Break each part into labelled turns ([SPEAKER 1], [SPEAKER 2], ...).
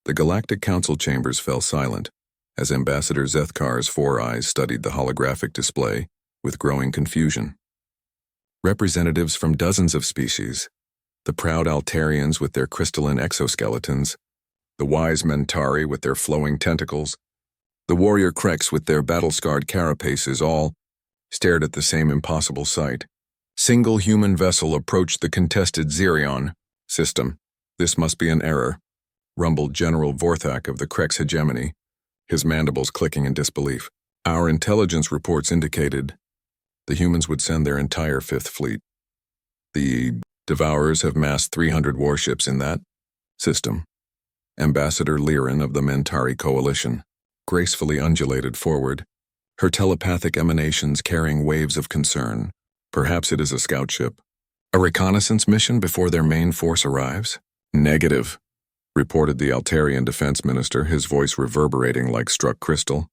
[SPEAKER 1] The Galactic Council chambers fell silent as Ambassador Zethkar's four eyes studied the holographic display with growing confusion. Representatives from dozens of species, the proud Altarians with their crystalline exoskeletons, the wise Mentari with their flowing tentacles, the warrior Kreks with their battle-scarred carapaces all stared at the same impossible sight. Single human vessel approached the contested Xerion system. This must be an error, rumbled General Vorthak of the Kreks hegemony, his mandibles clicking in disbelief. Our intelligence reports indicated the humans would send their entire Fifth Fleet. The Devourers have massed 300 warships in that system. Ambassador Lirin of the Mentari Coalition gracefully undulated forward, her telepathic emanations carrying waves of concern. Perhaps it is a scout ship. A reconnaissance mission before their main force arrives? Negative, reported the Altarian defense minister, his voice reverberating like struck crystal.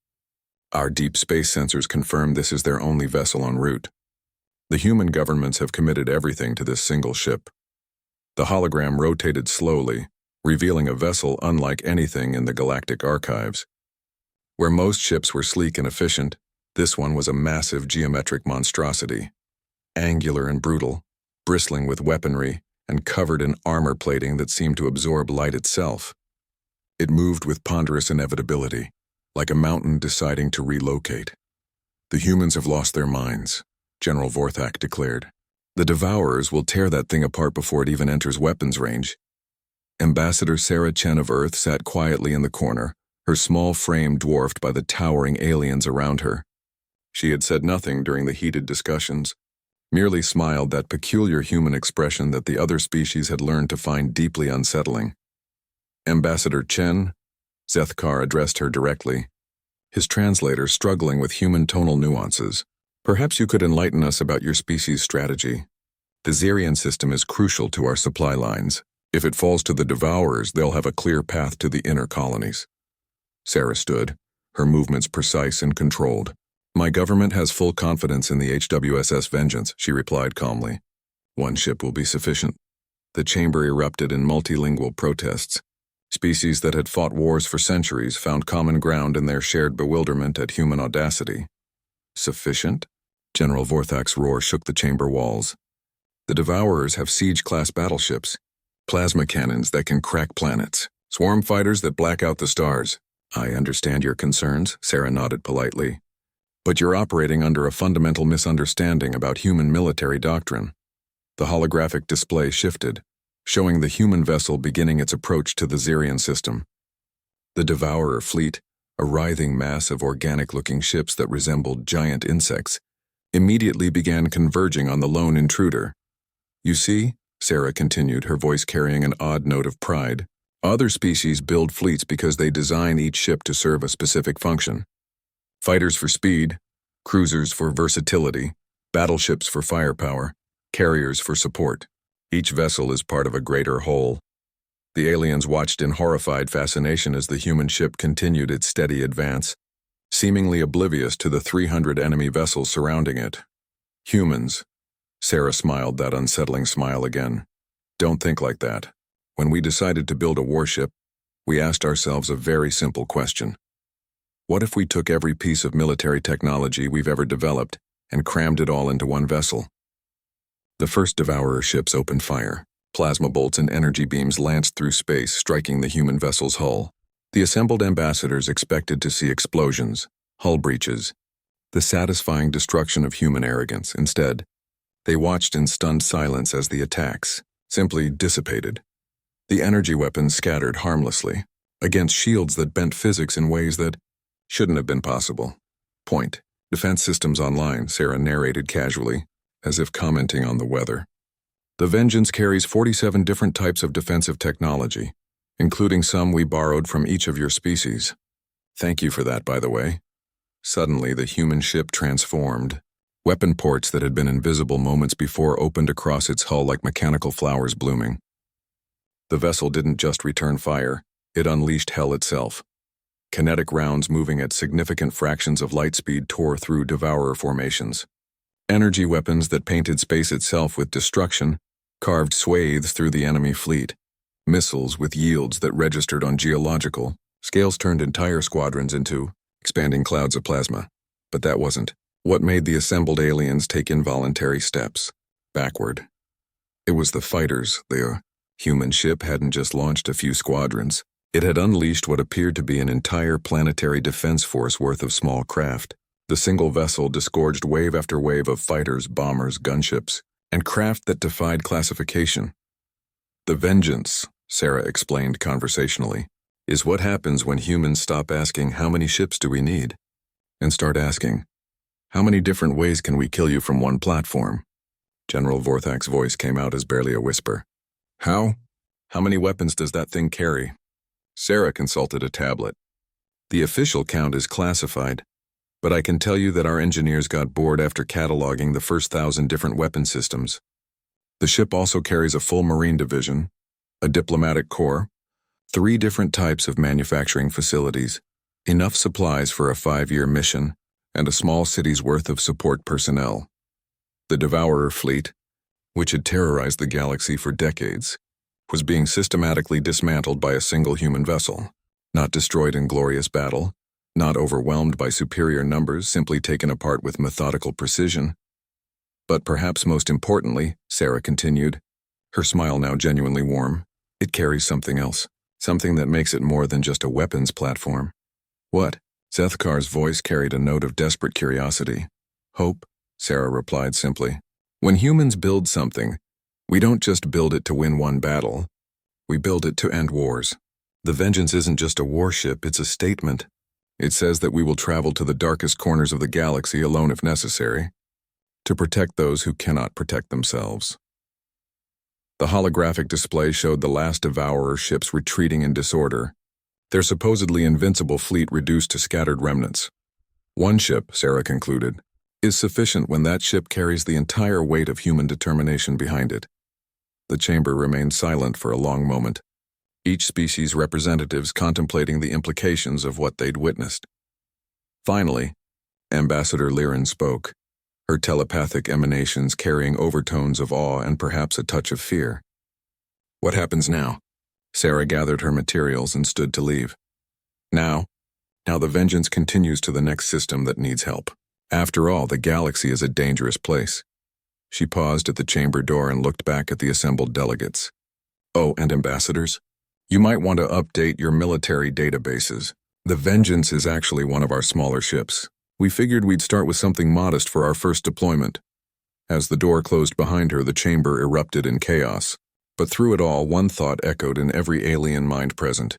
[SPEAKER 1] Our deep space sensors confirm this is their only vessel en route. The human governments have committed everything to this single ship. The hologram rotated slowly, revealing a vessel unlike anything in the galactic archives. Where most ships were sleek and efficient, this one was a massive geometric monstrosity. Angular and brutal, bristling with weaponry, and covered in armor plating that seemed to absorb light itself. It moved with ponderous inevitability, like a mountain deciding to relocate. The humans have lost their minds, General Vorthak declared. The Devourers will tear that thing apart before it even enters weapons range. Ambassador Sarah Chen of Earth sat quietly in the corner, her small frame dwarfed by the towering aliens around her. She had said nothing during the heated discussions, merely smiled that peculiar human expression that the other species had learned to find deeply unsettling. Ambassador Chen, Zethkar addressed her directly, his translator struggling with human tonal nuances. Perhaps you could enlighten us about your species' strategy. The Xerion system is crucial to our supply lines. If it falls to the Devourers, they'll have a clear path to the inner colonies. Sarah stood, her movements precise and controlled. My government has full confidence in the HWSS Vengeance, she replied calmly. One ship will be sufficient. The chamber erupted in multilingual protests. Species that had fought wars for centuries found common ground in their shared bewilderment at human audacity. Sufficient? General Vorthak's roar shook the chamber walls. The Devourers have siege-class battleships, plasma cannons that can crack planets, swarm fighters that black out the stars. I understand your concerns, Sarah nodded politely. But you're operating under a fundamental misunderstanding about human military doctrine. The holographic display shifted, showing the human vessel beginning its approach to the Xerion system. The Devourer fleet, a writhing mass of organic-looking ships that resembled giant insects, immediately began converging on the lone intruder. You see, Sarah continued, her voice carrying an odd note of pride, other species build fleets because they design each ship to serve a specific function. Fighters for speed, cruisers for versatility, battleships for firepower, carriers for support. Each vessel is part of a greater whole. The aliens watched in horrified fascination as the human ship continued its steady advance, seemingly oblivious to the 300 enemy vessels surrounding it. Humans. Sarah smiled that unsettling smile again. Don't think like that. When we decided to build a warship, we asked ourselves a very simple question. What if we took every piece of military technology we've ever developed and crammed it all into one vessel? The first Devourer ships opened fire. Plasma bolts and energy beams lanced through space, striking the human vessel's hull. The assembled ambassadors expected to see explosions, hull breaches, the satisfying destruction of human arrogance. Instead, they watched in stunned silence as the attacks simply dissipated. The energy weapons scattered harmlessly, against shields that bent physics in ways that shouldn't have been possible. Point. Defense systems online, Sarah narrated casually, as if commenting on the weather. The Vengeance carries 47 different types of defensive technology, including some we borrowed from each of your species. Thank you for that, by the way. Suddenly, the human ship transformed. Weapon ports that had been invisible moments before opened across its hull like mechanical flowers blooming. The vessel didn't just return fire, it unleashed hell itself. Kinetic rounds moving at significant fractions of light speed tore through Devourer formations. Energy weapons that painted space itself with destruction carved swathes through the enemy fleet. Missiles with yields that registered on geological scales turned entire squadrons into expanding clouds of plasma. But that wasn't what made the assembled aliens take involuntary steps backward. It was the fighters. The human ship hadn't just launched a few squadrons. It had unleashed what appeared to be an entire planetary defense force worth of small craft. The single vessel disgorged wave after wave of fighters, bombers, gunships, and craft that defied classification. The vengeance, Sarah explained conversationally, is what happens when humans stop asking how many ships do we need and start asking, how many different ways can we kill you from one platform? General Vorthak's voice came out as barely a whisper. How? How many weapons does that thing carry? Sarah consulted a tablet. The official count is classified, but I can tell you that our engineers got bored after cataloging the first 1,000 different weapon systems. The ship also carries a full marine division, a diplomatic corps, 3 different types of manufacturing facilities, enough supplies for a 5-year mission, and a small city's worth of support personnel. The Devourer fleet, which had terrorized the galaxy for decades, was being systematically dismantled by a single human vessel, not destroyed in glorious battle, not overwhelmed by superior numbers, simply taken apart with methodical precision. But perhaps most importantly, Sarah continued, her smile now genuinely warm, it carries something else, something that makes it more than just a weapons platform. What? Zethkar's voice carried a note of desperate curiosity. Hope, Sarah replied simply. When humans build something, we don't just build it to win one battle. We build it to end wars. The Vengeance isn't just a warship, it's a statement. It says that we will travel to the darkest corners of the galaxy alone if necessary, to protect those who cannot protect themselves. The holographic display showed the last Devourer ships retreating in disorder, their supposedly invincible fleet reduced to scattered remnants. One ship, Sarah concluded, is sufficient when that ship carries the entire weight of human determination behind it. The chamber remained silent for a long moment, each species' representatives contemplating the implications of what they'd witnessed. Finally, Ambassador Liren spoke, her telepathic emanations carrying overtones of awe and perhaps a touch of fear. What happens now? Sarah gathered her materials and stood to leave. Now the Vengeance continues to the next system that needs help. After all, the galaxy is a dangerous place. She paused at the chamber door and looked back at the assembled delegates. Oh, and ambassadors, you might want to update your military databases. The Vengeance is actually one of our smaller ships. We figured we'd start with something modest for our first deployment. As the door closed behind her, the chamber erupted in chaos. But through it all, one thought echoed in every alien mind present.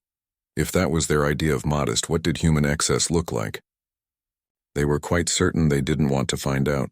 [SPEAKER 1] If that was their idea of modest, what did human excess look like? They were quite certain they didn't want to find out.